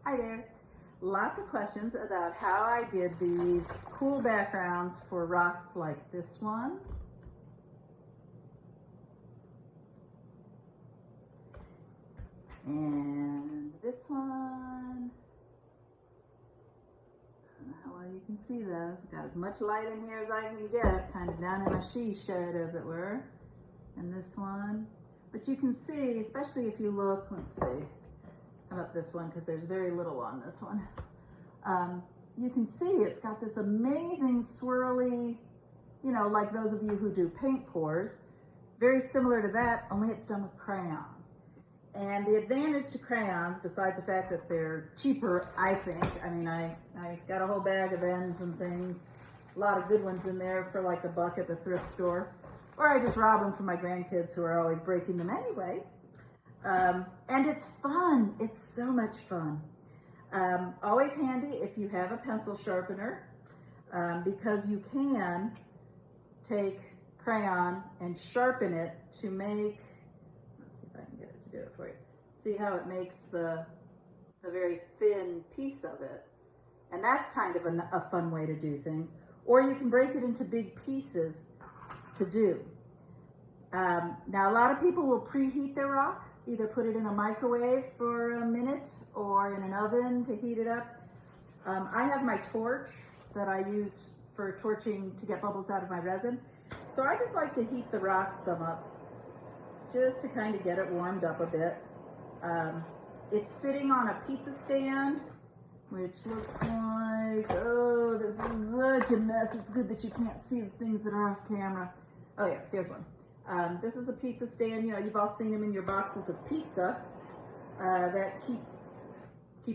Hi there. Lots of questions about how I did these cool backgrounds for rocks like this one. And this one. I don't know how well you can see those. I've got as much light in here as I can get, kind of down in a she shed as it were. And this one. But you can see, especially if you look, let's see. How about this one, because there's very little on this one. You can see it's got this amazing swirly, you know, like those of you who do paint pours, very similar to that, only it's done with crayons. And the advantage to crayons, besides the fact that they're cheaper, I think, I mean, I got a whole bag of ends and things, a lot of good ones in there for like $1 at the thrift store, or I just rob them from my grandkids who are always breaking them anyway. And it's fun. It's so much fun. Always handy if you have a pencil sharpener, because you can take crayon and sharpen it to make, let's see if I can get it to do it for you. See how it makes the very thin piece of it. And that's kind of a fun way to do things. Or you can break it into big pieces to do. Now a lot of people will preheat their rock. Either put it in a microwave for a minute or in an oven to heat it up. I have my torch that I use for torching to get bubbles out of my resin. So I just like to heat the rock some up just to kind of get it warmed up a bit. It's sitting on a pizza stand, which looks like, oh, this is such a mess. It's good that you can't see the things that are off camera. Oh yeah, here's one. This is a pizza stand. You know, you've all seen them in your boxes of pizza that keep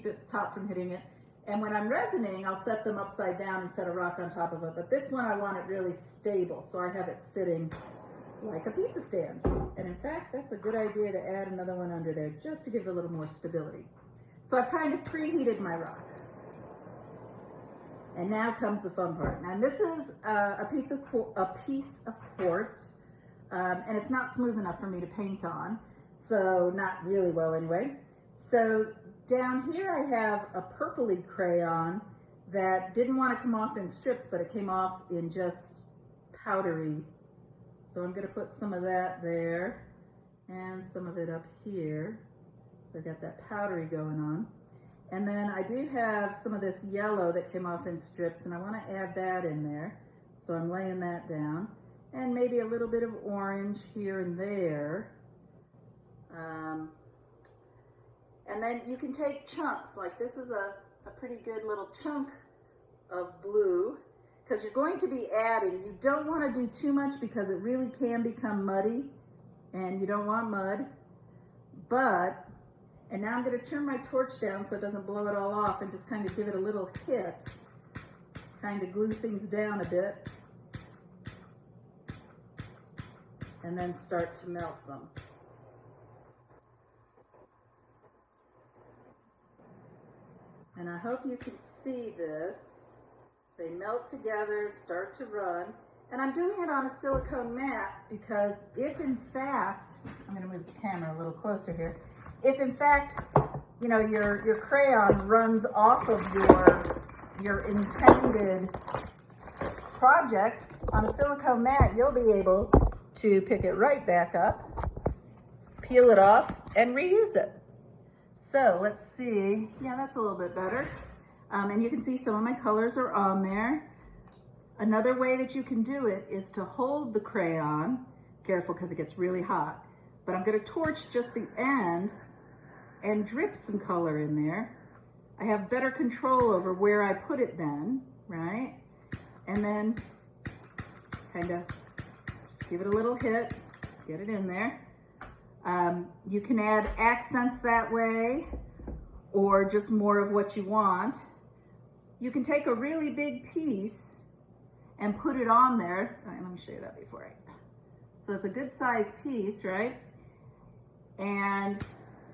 it top from hitting it. And when I'm resining, I'll set them upside down and set a rock on top of it. But this one, I want it really stable, so I have it sitting like a pizza stand. And in fact, that's a good idea to add another one under there just to give it a little more stability. So I've kind of preheated my rock. And now comes the fun part. Now this is a piece of quartz. And it's not smooth enough for me to paint on, so not really well anyway. So down here I have a purpley crayon that didn't want to come off in strips, but it came off in just powdery. So I'm going to put some of that there and some of it up here. So I've got that powdery going on. And then I do have some of this yellow that came off in strips, and I want to add that in there. So I'm laying that down. And maybe a little bit of orange here and there. And then you can take chunks, like this is a pretty good little chunk of blue, because you're going to be adding, you don't want to do too much because it really can become muddy, and you don't want mud. But, and now I'm going to turn my torch down so it doesn't blow it all off, and just kind of give it a little hit, kind of glue things down a bit. And then start to melt them. And I hope you can see this. They melt together, start to run. And I'm doing it on a silicone mat because if in fact, I'm gonna move the camera a little closer here. If in fact, you know, your crayon runs off of your intended project on a silicone mat, you'll be able to pick it right back up, peel it off, and reuse it. So let's see, yeah, that's a little bit better. And you can see some of my colors are on there. Another way that you can do it is to hold the crayon, careful because it gets really hot, but I'm gonna torch just the end and drip some color in there. I have better control over where I put it then, right? And then kind of give it a little hit, get it in there. You can add accents that way, or just more of what you want. You can take a really big piece and put it on there. All right, let me show you that before so it's a good size piece, right? And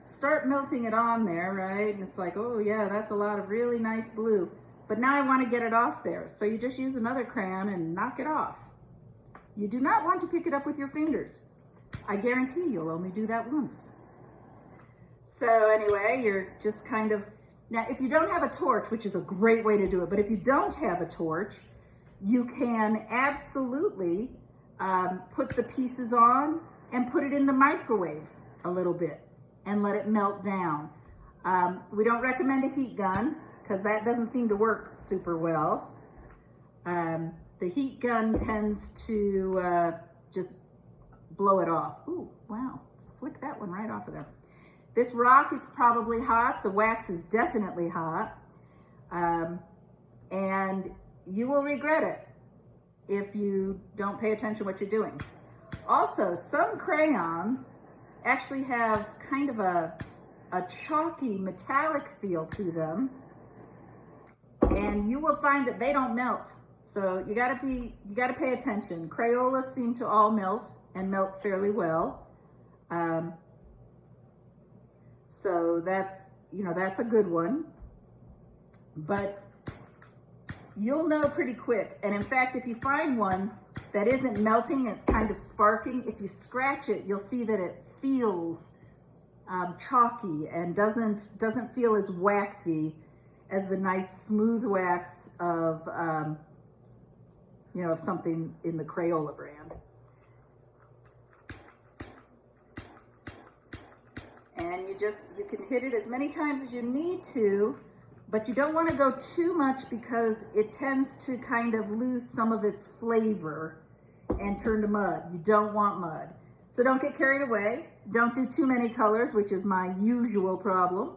start melting it on there, right? And it's like, oh yeah, that's a lot of really nice blue. But now I want to get it off there. So you just use another crayon and knock it off. You do not want to pick it up with your fingers. I guarantee you'll only do that once. So anyway, you're just kind of Now, if you don't have a torch, which is a great way to do it, but if you don't have a torch, you can absolutely put the pieces on and put it in the microwave a little bit and let it melt down. We don't recommend a heat gun because that doesn't seem to work super well. The heat gun tends to just blow it off. Ooh, wow, flick that one right off of there. This rock is probably hot. The wax is definitely hot. And you will regret it if you don't pay attention to what you're doing. Also, some crayons actually have kind of a chalky metallic feel to them, and you will find that they don't melt. So you gotta pay attention. Crayolas seem to all melt and melt fairly well. So that's a good one, but you'll know pretty quick. And in fact, if you find one that isn't melting, it's kind of sparking, if you scratch it, you'll see that it feels chalky and doesn't feel as waxy as the nice smooth wax of of something in the Crayola brand. And you can hit it as many times as you need to, but you don't want to go too much because it tends to kind of lose some of its flavor and turn to mud. You don't want mud. So don't get carried away. Don't do too many colors, which is my usual problem.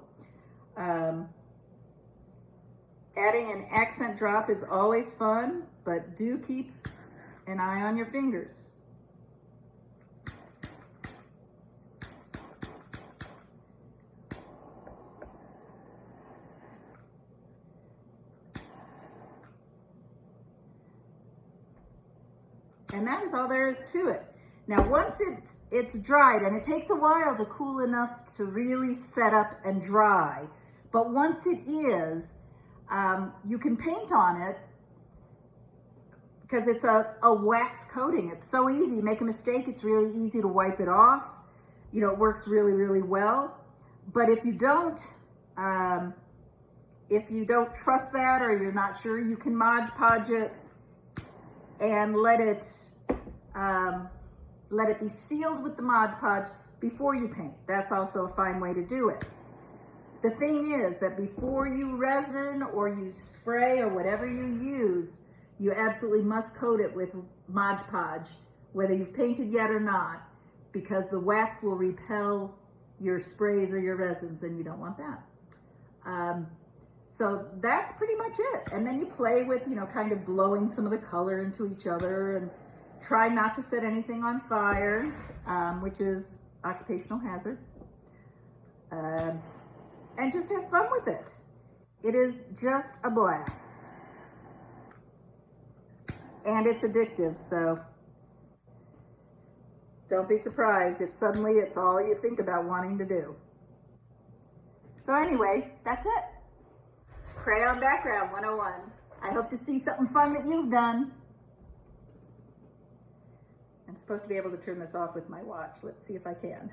Adding an accent drop is always fun, but do keep an eye on your fingers. And that is all there is to it. Now, once it's dried, and it takes a while to cool enough to really set up and dry, but once it is, you can paint on it because it's a wax coating. It's so easy. You make a mistake, it's really easy to wipe it off. It works really, really well. But if you don't trust that, or you're not sure, you can Mod Podge it and let it be sealed with the Mod Podge before you paint. That's also a fine way to do it. The thing is that before you resin or you spray or whatever you use, you absolutely must coat it with Mod Podge, whether you've painted yet or not, because the wax will repel your sprays or your resins, and you don't want that. So that's pretty much it. And then you play with, kind of blowing some of the color into each other, and try not to set anything on fire, which is occupational hazard. And just have fun with it. It is just a blast. And it's addictive, so don't be surprised if suddenly it's all you think about wanting to do. So anyway, that's it. Crayon Background 101. I hope to see something fun that you've done. I'm supposed to be able to turn this off with my watch. Let's see if I can.